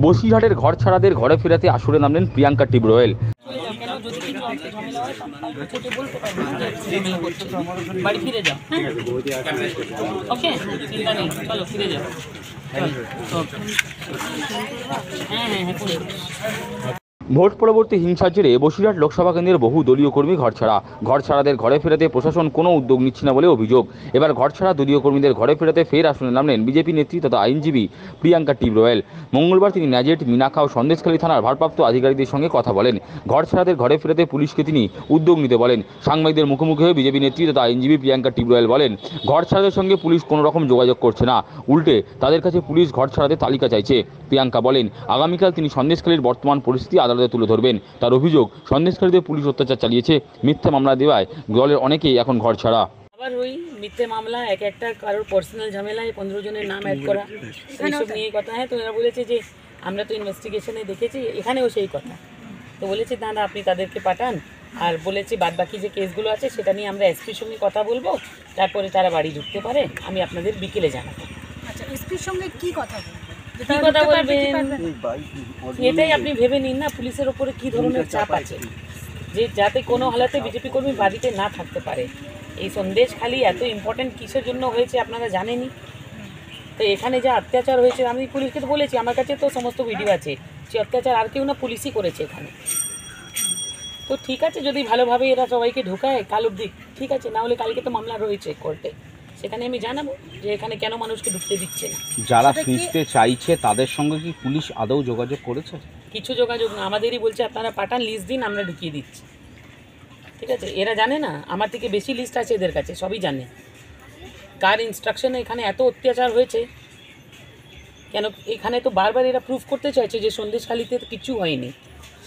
বসিরহাটের ঘর ছাড়াদের ঘরে ফেরাতে আসরে নামলেন প্রিয়াঙ্কা টিব্রোয়েল। বাড়ি ফিরে যাও, ওকে, চিন্তা নেই, চলো ফিরে যাও। ভোট পরবর্তী হিংসার জেরে বসিরহাট লোকসভা কেন্দ্রের বহু দলীয় কর্মী ঘর ছাড়াদের ঘরে ফেরাতে প্রশাসন কোনো উদ্যোগ নিচ্ছে না বলে অভিযোগ। এবার ঘর ছাড়া দলীয় কর্মীদের ঘরে ফেরাতে ফের আসনে নামলেন বিজেপি নেত্রী তথা আইনজীবী প্রিয়াঙ্কা টিব্রোয়েল। মঙ্গলবার তিনি ন্যাজেট, মিনাখা ও সন্দেশখালী থানার ভারপ্রাপ্ত আধিকারিকদের সঙ্গে কথা বলেন। ঘর ছাড়াদের ঘরে ফেরাতে পুলিশকে তিনি উদ্যোগ নিতে বলেন। সাংবাদিকদের মুখোমুখি হয়ে বিজেপি নেত্রী তথা আইনজীবী প্রিয়াঙ্কা টিব্রোয়েল বলেন, ঘর ছাড়াদের সঙ্গে পুলিশ কোনো রকম যোগাযোগ করছে না, উল্টে তাদের কাছে পুলিশ ঘর ছাড়াদের তালিকা চাইছে। প্রিয়াঙ্কা বলেন, আগামীকাল তিনি সন্দেশখালীর বর্তমান পরিস্থিতি আদালতে তুলে ধরবেন। তার অভিযোগ, সন্দেশখালীতে পুলিশ অত্যাচার চালিয়েছে, মিথ্যা মামলা দেওয়ায় দলের অনেকেই এখন ঘর ছাড়া। আবার ওই মিথ্যে মামলা, একটা কারোর পার্সোনাল ঝামেলায় 15 জনের নাম অ্যাড করা, এইসব নিয়ে কথা। হ্যাঁ, তো এরা বলেছে যে আমরা তো ইনভেস্টিগেশনে দেখেছি, এখানেও সেই কথা। তো বলেছে দাদা আপনি তাদেরকে পাঠান, আর বলেছি বাদবাকি যে কেসগুলো আছে সেটা নিয়ে আমরা এসপির সঙ্গে কথা বলবো, তারপরে তারা বাড়ি ঢুকতে পারে, আমি আপনাদের বিকেলে জানাবো। আচ্ছা, এসপির সঙ্গে কি কথা বলবেন? কি কথা বলবেন এটাই আপনি ভেবে নিন না, পুলিশের ওপরে কি ধরনের চাপ আছে যে যাতে কোনো হালাতে বিজেপি কর্মী বাড়িতে না থাকতে পারে। এই সন্দেশখালী এত ইম্পর্টেন্ট কিসের জন্য হয়েছে আপনারা জানেনই। তো এখানে যা অত্যাচার হয়েছে, আমি পুলিশকে তো বলেছি, আমার কাছে তো সমস্ত ভিডিও আছে, যে অত্যাচার আর কেউ না, পুলিশই করেছে এখানে। তো ঠিক আছে, যদি ভালোভাবে এরা সবাইকে ঢোকায় কাল অবধি ঠিক আছে, না হলে কালকে তো মামলা রয়েছে কোর্টে, সেখানে আমি জানাবো যে এখানে কেন মানুষকে ঢুকতে দিচ্ছে না। যারা ফিরতে চাইছে তাদের সঙ্গে কি পুলিশ আদৌ যোগাযোগ করেছে? কিছু যোগাযোগ না, আমাদেরই বলছে আপনারা পাঠান, লিস্ট দিন, আমরা ঢুকিয়ে দিচ্ছি। ঠিক আছে, এরা জানে না, আমার থেকে বেশি লিস্ট আছে এদের কাছে, সবই জানে কার ইনস্ট্রাকশনে এখানে এত অত্যাচার হয়েছে। কেন এখানে তো বারবার এরা প্রুফ করতে চাইছে যে সন্দেশখালীতে কিছু হয়নি,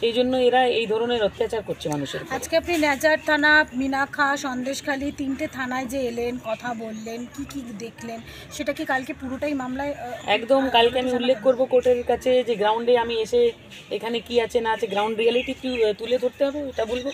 সেই জন্য এরা এই ধরনের অত্যাচার করছে মানুষের। আজকে আপনি ন্যাজার থানা, মিনাখা, সন্দেশখালী 3টে থানায় যে এলেন, কথা বললেন, কি কি দেখলেন, সেটা কি কালকে পুরোটাই মামলায়? একদম, কালকে আমি উল্লেখ করব কোর্টের কাছে যে গ্রাউন্ডে আমি এসে এখানে কি আছে না আছে, গ্রাউন্ড রিয়ালিটি তুলে ধরতে হবে, এটা বলবো।